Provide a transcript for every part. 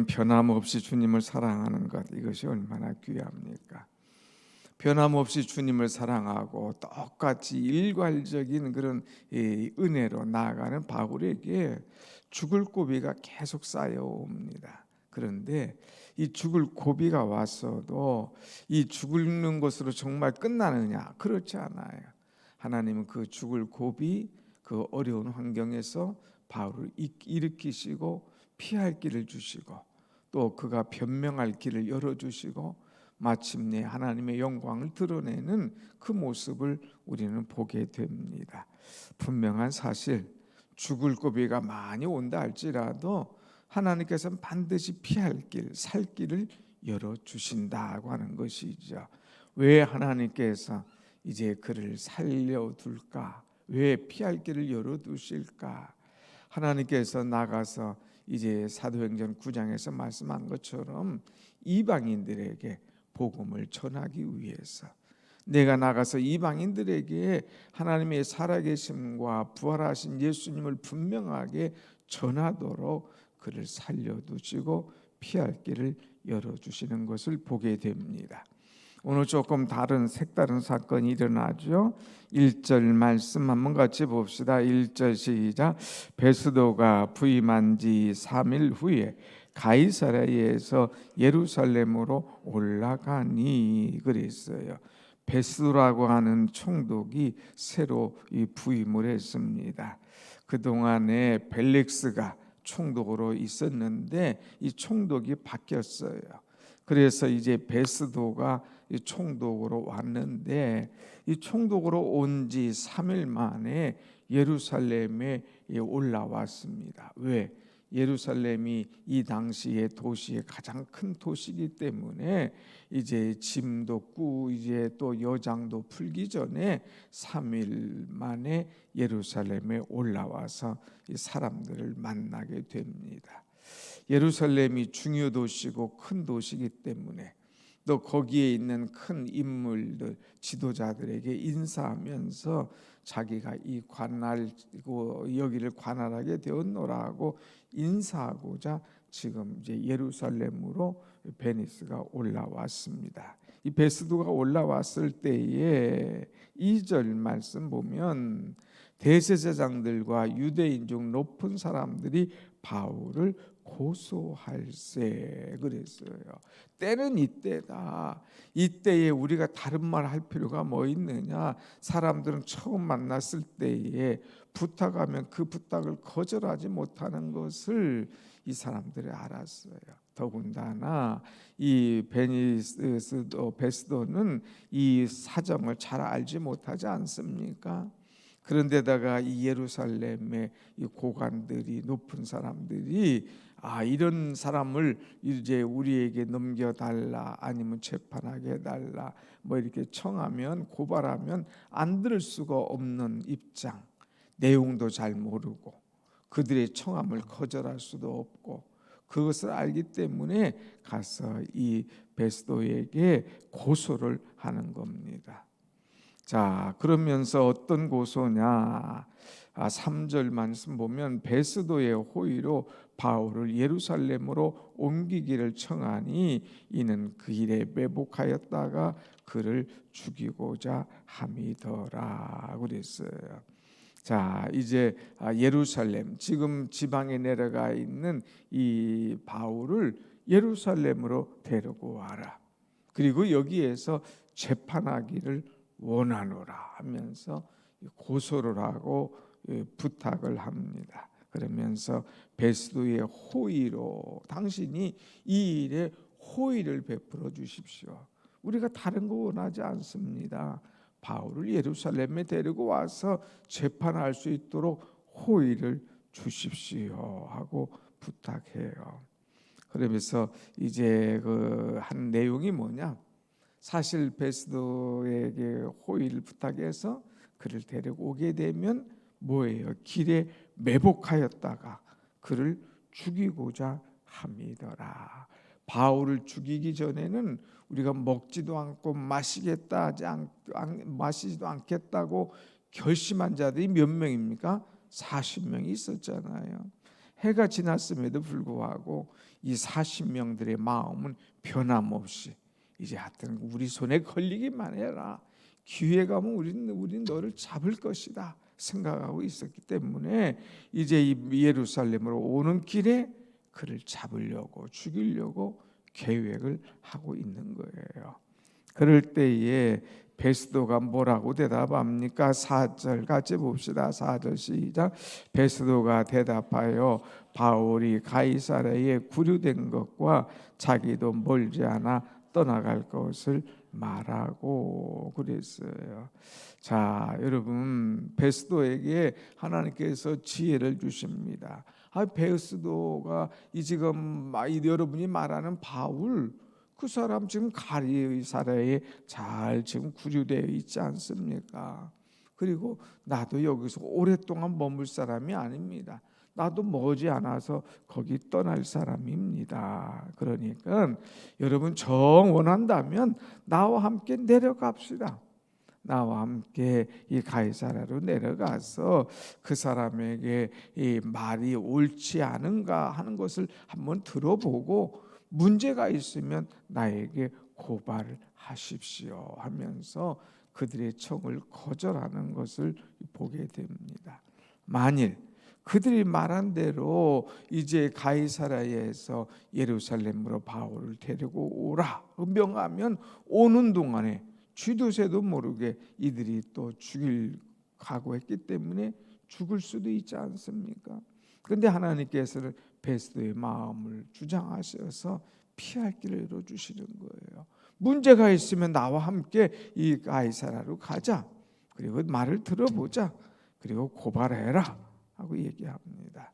변함없이 주님을 사랑하는 것, 이것이 얼마나 귀합니까? 변함없이 주님을 사랑하고 똑같이 일괄적인 그런 은혜로 나아가는 바울에게 죽을 고비가 계속 쌓여옵니다. 그런데 이 죽을 고비가 왔어도 이 죽는 것으로 정말 끝나느냐? 그렇지 않아요. 하나님은 그 죽을 고비, 그 어려운 환경에서 바울을 일으키시고 피할 길을 주시고 또 그가 변명할 길을 열어주시고 마침내 하나님의 영광을 드러내는 그 모습을 우리는 보게 됩니다. 분명한 사실, 죽을 고비가 많이 온다 할지라도 하나님께서는 반드시 피할 길, 살 길을 열어주신다고 하는 것이죠. 왜 하나님께서 이제 그를 살려둘까? 왜 피할 길을 열어두실까? 하나님께서 나가서 이제 사도행전 9장에서 말씀한 것처럼 이방인들에게 복음을 전하기 위해서 내가 나가서 이방인들에게 하나님의 살아계심과 부활하신 예수님을 분명하게 전하도록 그를 살려두시고 피할 길을 열어주시는 것을 보게 됩니다. 오늘 조금 다른 색다른 사건이 일어나죠. 1절 말씀 한번 같이 봅시다. 1절 시작. 베스도가 부임한 지 3일 후에 가이사랴에서 예루살렘으로 올라가니 그랬어요. 베스도라고 하는 총독이 새로 부임을 했습니다. 그동안에 벨릭스가 총독으로 있었는데 이 총독이 바뀌었어요. 그래서 이제 베스도가 이 총독으로 왔는데 이 총독으로 온 지 3일 만에 예루살렘에 올라왔습니다. 왜? 예루살렘이 이 당시의 도시의 가장 큰 도시이기 때문에 이제 짐도 꾸고 이제 또 여장도 풀기 전에 3일 만에 예루살렘에 올라와서 이 사람들을 만나게 됩니다. 예루살렘이 중요 도시고 큰 도시이기 때문에 또 거기에 있는 큰 인물들, 지도자들에게 인사하면서 자기가 이 여기를 관할하게 되었노라고 인사하고자 지금 이제 예루살렘으로 베니스가 올라왔습니다. 이 베스도가 올라왔을 때에 2절 말씀 보면 대제사장들과 유대인 중 높은 사람들이 바울을 고소할세 그랬어요. 때는 이때다. 이때에 우리가 다른 말 할 필요가 뭐 있느냐? 사람들은 처음 만났을 때에 부탁하면 그 부탁을 거절하지 못하는 것을 이 사람들이 알았어요. 더군다나 이 베스도는 이 사정을 잘 알지 못하지 않습니까? 그런데다가 이 예루살렘의 이 고관들이 높은 사람들이 이런 사람을 이제 우리에게 넘겨달라 아니면 재판하게 해달라 뭐 이렇게 청하면 고발하면 안 들을 수가 없는 입장, 내용도 잘 모르고 그들의 청함을 거절할 수도 없고 그것을 알기 때문에 가서 이 베스도에게 고소를 하는 겁니다. 자, 그러면서 어떤 고소냐? 3절 말씀 보면 베스도의 호의로 바울을 예루살렘으로 옮기기를 청하니 이는 그 일에 매복하였다가 그를 죽이고자 함이더라 그랬어요. 자, 이제 예루살렘, 지금 지방에 내려가 있는 이 바울을 예루살렘으로 데리고 와라. 그리고 여기에서 재판하기를 원하노라 하면서 고소를 하고 부탁을 합니다. 그러면서 베스도의 호의로 당신이 이 일에 호의를 베풀어 주십시오. 우리가 다른 거 원하지 않습니다. 바울을 예루살렘에 데리고 와서 재판할 수 있도록 호의를 주십시오 하고 부탁해요. 그러면서 이제 그 한 내용이 뭐냐? 사실 베스도에게 호의를 부탁해서 그를 데리고 오게 되면 뭐예요? 길에 매복하였다가 그를 죽이고자 함이더라. 바울을 죽이기 전에는 우리가 먹지도 않고 마시지도 않겠다고 결심한 자들이 몇 명입니까? 40명이 있었잖아요. 해가 지났음에도 불구하고 이 40명들의 마음은 변함없이 이제 하여튼 우리 손에 걸리기만 해라, 기회가 오면 우린 너를 잡을 것이다 생각하고 있었기 때문에 이제 이 예루살렘으로 오는 길에 그를 잡으려고 죽이려고 계획을 하고 있는 거예요. 그럴 때에 베스도가 뭐라고 대답합니까? 4절 같이 봅시다. 4절 시작. 베스도가 대답하여 바울이 가이사랴에 구류된 것과 자기도 멀지 않아 떠나갈 것을 말하고 그랬어요. 자, 여러분, 베스도에게 하나님께서 지혜를 주십니다. 베스도가 이 지금 여러분이 말하는 바울, 그 사람 지금 가이사랴에 잘 지금 구류되어 있지 않습니까? 그리고 나도 여기서 오랫동안 머물 사람이 아닙니다. 나도 머지않아서 거기 떠날 사람입니다. 그러니까 여러분 정 원한다면 나와 함께 내려갑시다. 나와 함께 이 가이사랴로 내려가서 그 사람에게 이 말이 옳지 않은가 하는 것을 한번 들어보고 문제가 있으면 나에게 고발을 하십시오 하면서 그들의 청을 거절하는 것을 보게 됩니다. 만일 그들이 말한 대로 이제 가이사랴에서 예루살렘으로 바울을 데리고 오라 명하면 오는 동안에 쥐도새도 모르게 이들이 또 죽일 각오했기 때문에 죽을 수도 있지 않습니까? 그런데 하나님께서는 베스도의 마음을 주장하셔서 피할 길을 열어주시는 거예요. 문제가 있으면 나와 함께 이 가이사랴로 가자. 그리고 말을 들어보자. 그리고 고발해라 하고 얘기합니다.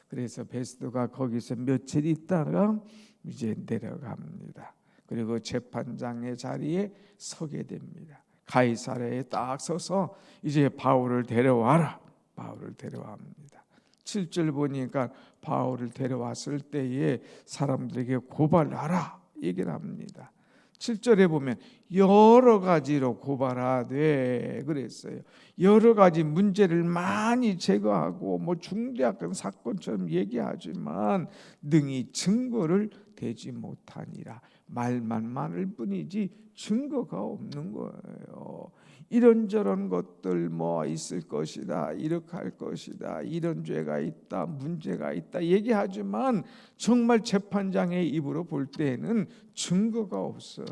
그래서 베스도가 거기서 며칠 있다가 이제 내려갑니다. 그리고 재판장의 자리에 서게 됩니다. 가이사랴에 딱 서서 이제 바울을 데려와라. 바울을 데려옵니다. 7절 보니까 바울을 데려왔을 때에 사람들에게 고발하라 얘기를 합니다. 7절에 보면 여러 가지로 고발하되 그랬어요. 여러 가지 문제를 많이 제거하고 뭐 중대한 사건처럼 얘기하지만 능히 증거를 대지 못하니라. 말만 많을 뿐이지 증거가 없는 거예요. 이런저런 것들 뭐 있을 것이다, 이렇게 할 것이다, 이런 죄가 있다, 문제가 있다 얘기하지만 정말 재판장의 입으로 볼 때에는 증거가 없어요.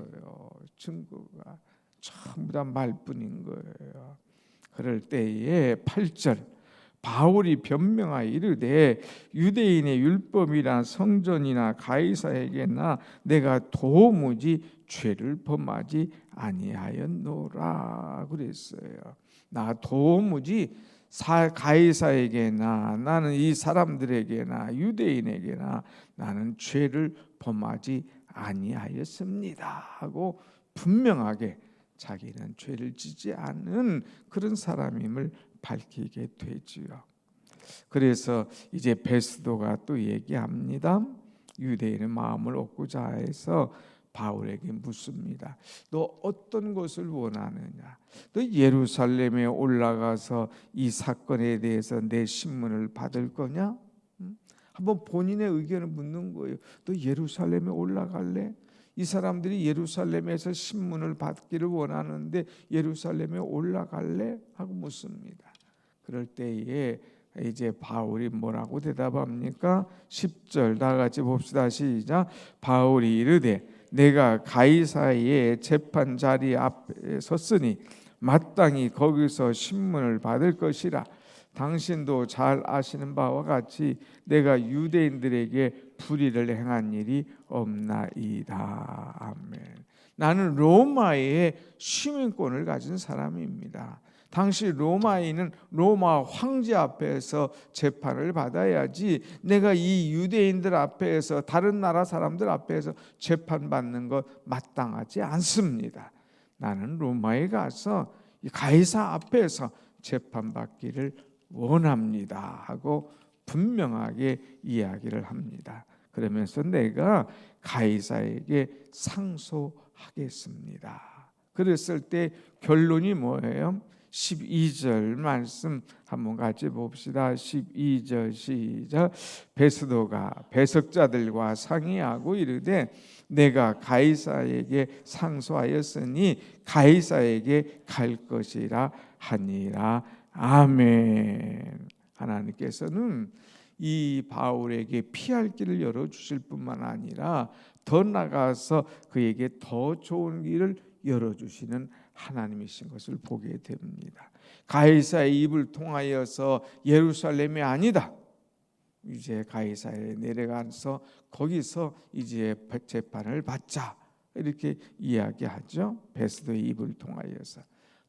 증거가 전부 다 말뿐인 거예요. 그럴 때에 8절 바울이 변명하여 이르되 유대인의 율법이나 성전이나 가이사에게나 내가 도무지 죄를 범하지 아니하였노라 그랬어요. 나 도무지 가이사에게나 나는 이 사람들에게나 유대인에게나 나는 죄를 범하지 아니하였습니다 하고 분명하게 자기는 죄를 지지 않는 그런 사람임을 밝히게 되지요. 그래서 이제 베스도가 또 얘기합니다. 유대인의 마음을 얻고자 해서 바울에게 묻습니다. 너 어떤 것을 원하느냐? 너 예루살렘에 올라가서 이 사건에 대해서 내 신문을 받을 거냐? 한번 본인의 의견을 묻는 거예요. 너 예루살렘에 올라갈래? 이 사람들이 예루살렘에서 신문을 받기를 원하는데 예루살렘에 올라갈래? 하고 묻습니다. 그럴 때에 이제 바울이 뭐라고 대답합니까? 10절 다 같이 봅시다. 시작. 바울이 이르되 내가 가이사의 재판 자리 앞에 섰으니 마땅히 거기서 신문을 받을 것이라. 당신도 잘 아시는 바와 같이 내가 유대인들에게 불의를 행한 일이 없나이다. 아멘. 나는 로마의 시민권을 가진 사람입니다. 당시 로마인은 로마 황제 앞에서 재판을 받아야지 내가 이 유대인들 앞에서 다른 나라 사람들 앞에서 재판받는 것 마땅하지 않습니다. 나는 로마에 가서 가이사 앞에서 재판받기를 원합니다 하고 분명하게 이야기를 합니다. 그러면서 내가 가이사에게 상소하겠습니다. 그랬을 때 결론이 뭐예요? 12절 말씀 한번 같이 봅시다. 12절 시작. 베스도가 배석자들과 상의하고 이르되 내가 가이사에게 상소하였으니 가이사에게 갈 것이라 하니라. 아멘. 하나님께서는 이 바울에게 피할 길을 열어주실 뿐만 아니라 더 나아가서 그에게 더 좋은 길을 열어주시는 하나님이신 것을 보게 됩니다. 가이사의 입을 통하여서 예루살렘이 아니다, 이제 가이사에 내려가서 거기서 이제 재판을 받자, 이렇게 이야기하죠. 베스도의 입을 통하여서.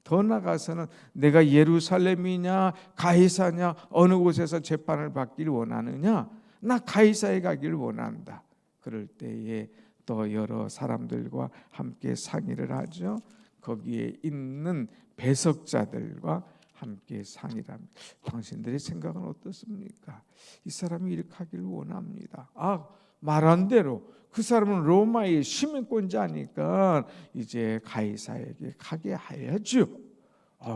더 나아가서는 내가 예루살렘이냐 가이사냐 어느 곳에서 재판을 받기를 원하느냐, 나 가이사에 가기를 원한다. 그럴 때에 또 여러 사람들과 함께 상의를 하죠. 거기에 있는 배석자들과 함께 상의를 합니다. 당신들의 생각은 어떻습니까? 이 사람이 이렇게 하기를 원합니다. 말한 대로 그 사람은 로마의 시민권자니까 이제 가이사에게 가게 하야죠.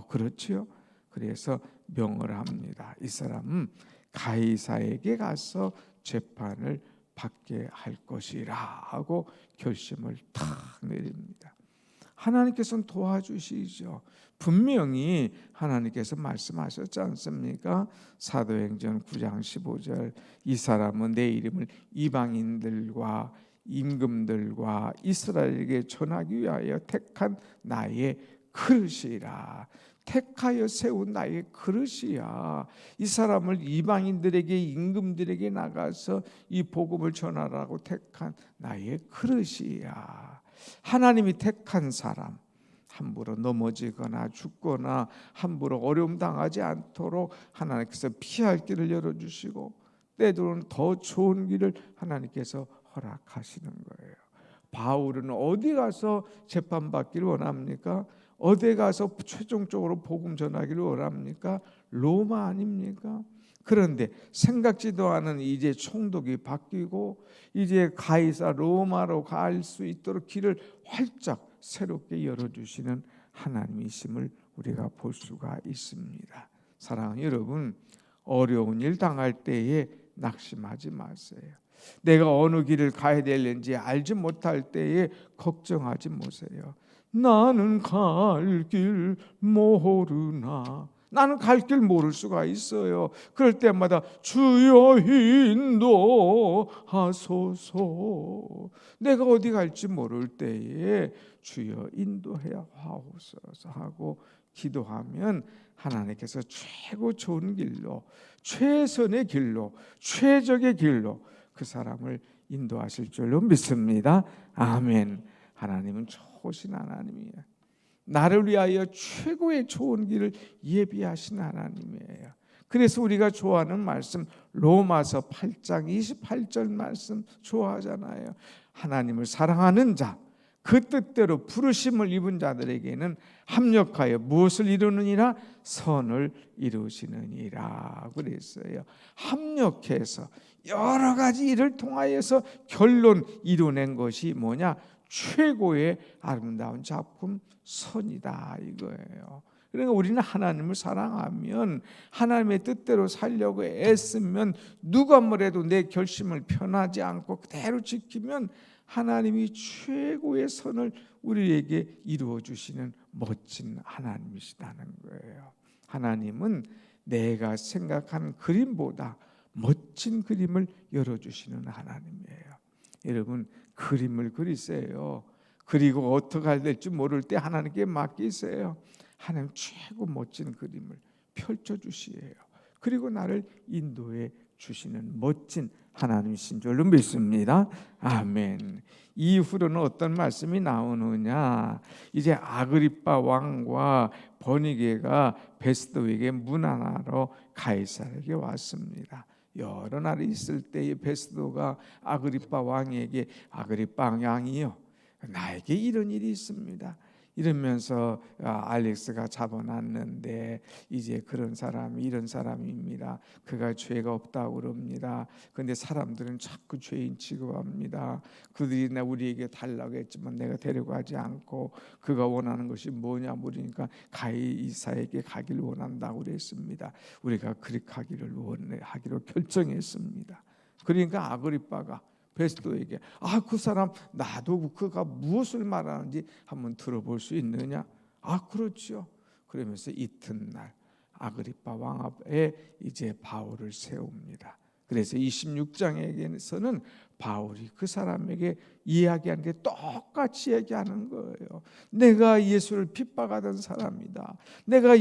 그렇죠. 그래서 명을 합니다. 이 사람은 가이사에게 가서 재판을 받게 할 것이라 하고 결심을 탁 내립니다. 하나님께서는 도와주시죠. 분명히 하나님께서 말씀하셨지 않습니까? 사도행전 9장 15절, 이 사람은 내 이름을 이방인들과 임금들과 이스라엘에게 전하기 위하여 택한 나의 그릇이라. 택하여 세운 나의 그릇이야. 이 사람을 이방인들에게 임금들에게 나가서 이 복음을 전하라고 택한 나의 그릇이야. 하나님이 택한 사람, 함부로 넘어지거나 죽거나 함부로 어려움 당하지 않도록 하나님께서 피할 길을 열어주시고 때로는 더 좋은 길을 하나님께서 허락하시는 거예요. 바울은 어디 가서 재판받기를 원합니까? 어디 가서 최종적으로 복음 전하기를 원합니까? 로마 아닙니까? 그런데 생각지도 않은 이제 총독이 바뀌고 이제 가이사 로마로 갈 수 있도록 길을 활짝 새롭게 열어주시는 하나님이심을 우리가 볼 수가 있습니다. 사랑하는 여러분, 어려운 일 당할 때에 낙심하지 마세요. 내가 어느 길을 가야 되는지 알지 못할 때에 걱정하지 마세요. 나는 갈 길 모르나. 나는 갈 길 모를 수가 있어요. 그럴 때마다 주여 인도하소서. 내가 어디 갈지 모를 때에 주여 인도해 하옵소서 하고 기도하면 하나님께서 최고 좋은 길로, 최선의 길로, 최적의 길로 그 사람을 인도하실 줄로 믿습니다. 아멘. 하나님은 좋으신 하나님이에요. 나를 위하여 최고의 좋은 길을 예비하신 하나님이에요. 그래서 우리가 좋아하는 말씀 로마서 8장 28절 말씀 좋아하잖아요. 하나님을 사랑하는 자, 그 뜻대로 부르심을 입은 자들에게는 합력하여 무엇을 이루느니라? 선을 이루시느니라 그랬어요. 합력해서 여러 가지 일을 통하여서 결론 이루어낸 것이 뭐냐? 최고의 아름다운 작품 선이다 이거예요. 그러니까 우리는 하나님을 사랑하면 하나님의 뜻대로 살려고 애쓰면 누가 뭐래도 내 결심을 편하지 않고 그대로 지키면 하나님이 최고의 선을 우리에게 이루어 주시는 멋진 하나님이시다는 거예요. 하나님은 내가 생각한 그림보다 멋진 그림을 열어주시는 하나님이에요. 여러분, 그림을 그리세요. 그리고 어떻게 해야 될지 모를 때 하나님께 맡기세요. 하나님 최고 멋진 그림을 펼쳐주시에요. 그리고 나를 인도해 주시는 멋진 하나님이신 줄로 믿습니다. 아멘. 이후로는 어떤 말씀이 나오느냐? 이제 아그리빠 왕과 버니게가 베스도에게 문안하러 가이사에게 왔습니다. 여러 날이 있을 때에 베스도가 아그리빠 왕에게, 아그리빠 왕이요, 나에게 이런 일이 있습니다. 이러면서 알렉스가 잡아놨는데 이제 그런 사람이 이런 사람입니다. 그가 죄가 없다고 그럽니다. 그런데 사람들은 자꾸 죄인 취급합니다. 그들이 우리에게 달라고 했지만 내가 데려가지 않고 그가 원하는 것이 뭐냐 물으니까 가이사에게 가기를 원한다고 그랬습니다. 우리가 그렇게 하기로 결정했습니다. 그러니까 아그리빠가 베스도에게 그 사람 나도 그가 무엇을 말하는지 한번 들어볼 수 있느냐? 그렇죠. 그러면서 이튿날 아그리빠 왕 앞에 이제 바울을 세웁니다. 그래서 26장에서는 바울이 그 사람에게 이야기한 게 똑같이 얘기하는 거예요. 내가 예수를 핍박하던 사람이다. 내가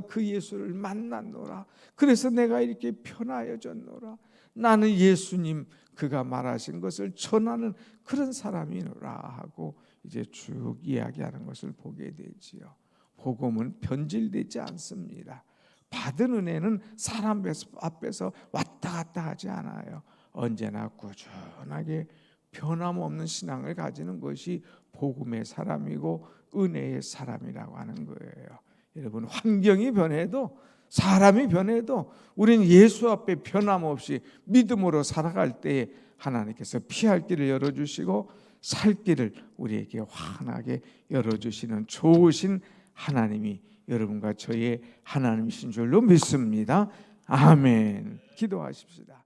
그 예수를 만났노라. 그래서 내가 이렇게 편하여졌노라. 나는 예수님 그가 말하신 것을 전하는 그런 사람이노라 하고 이제 쭉 이야기하는 것을 보게 되지요. 복음은 변질되지 않습니다. 받은 은혜는 사람 앞에서 왔다 갔다 하지 않아요. 언제나 꾸준하게 변함없는 신앙을 가지는 것이 복음의 사람이고 은혜의 사람이라고 하는 거예요. 여러분, 환경이 변해도 사람이 변해도 우리는 예수 앞에 변함없이 믿음으로 살아갈 때에 하나님께서 피할 길을 열어주시고 살 길을 우리에게 환하게 열어주시는 좋으신 하나님이 여러분과 저의 하나님이신 줄로 믿습니다. 아멘. 기도하십시다.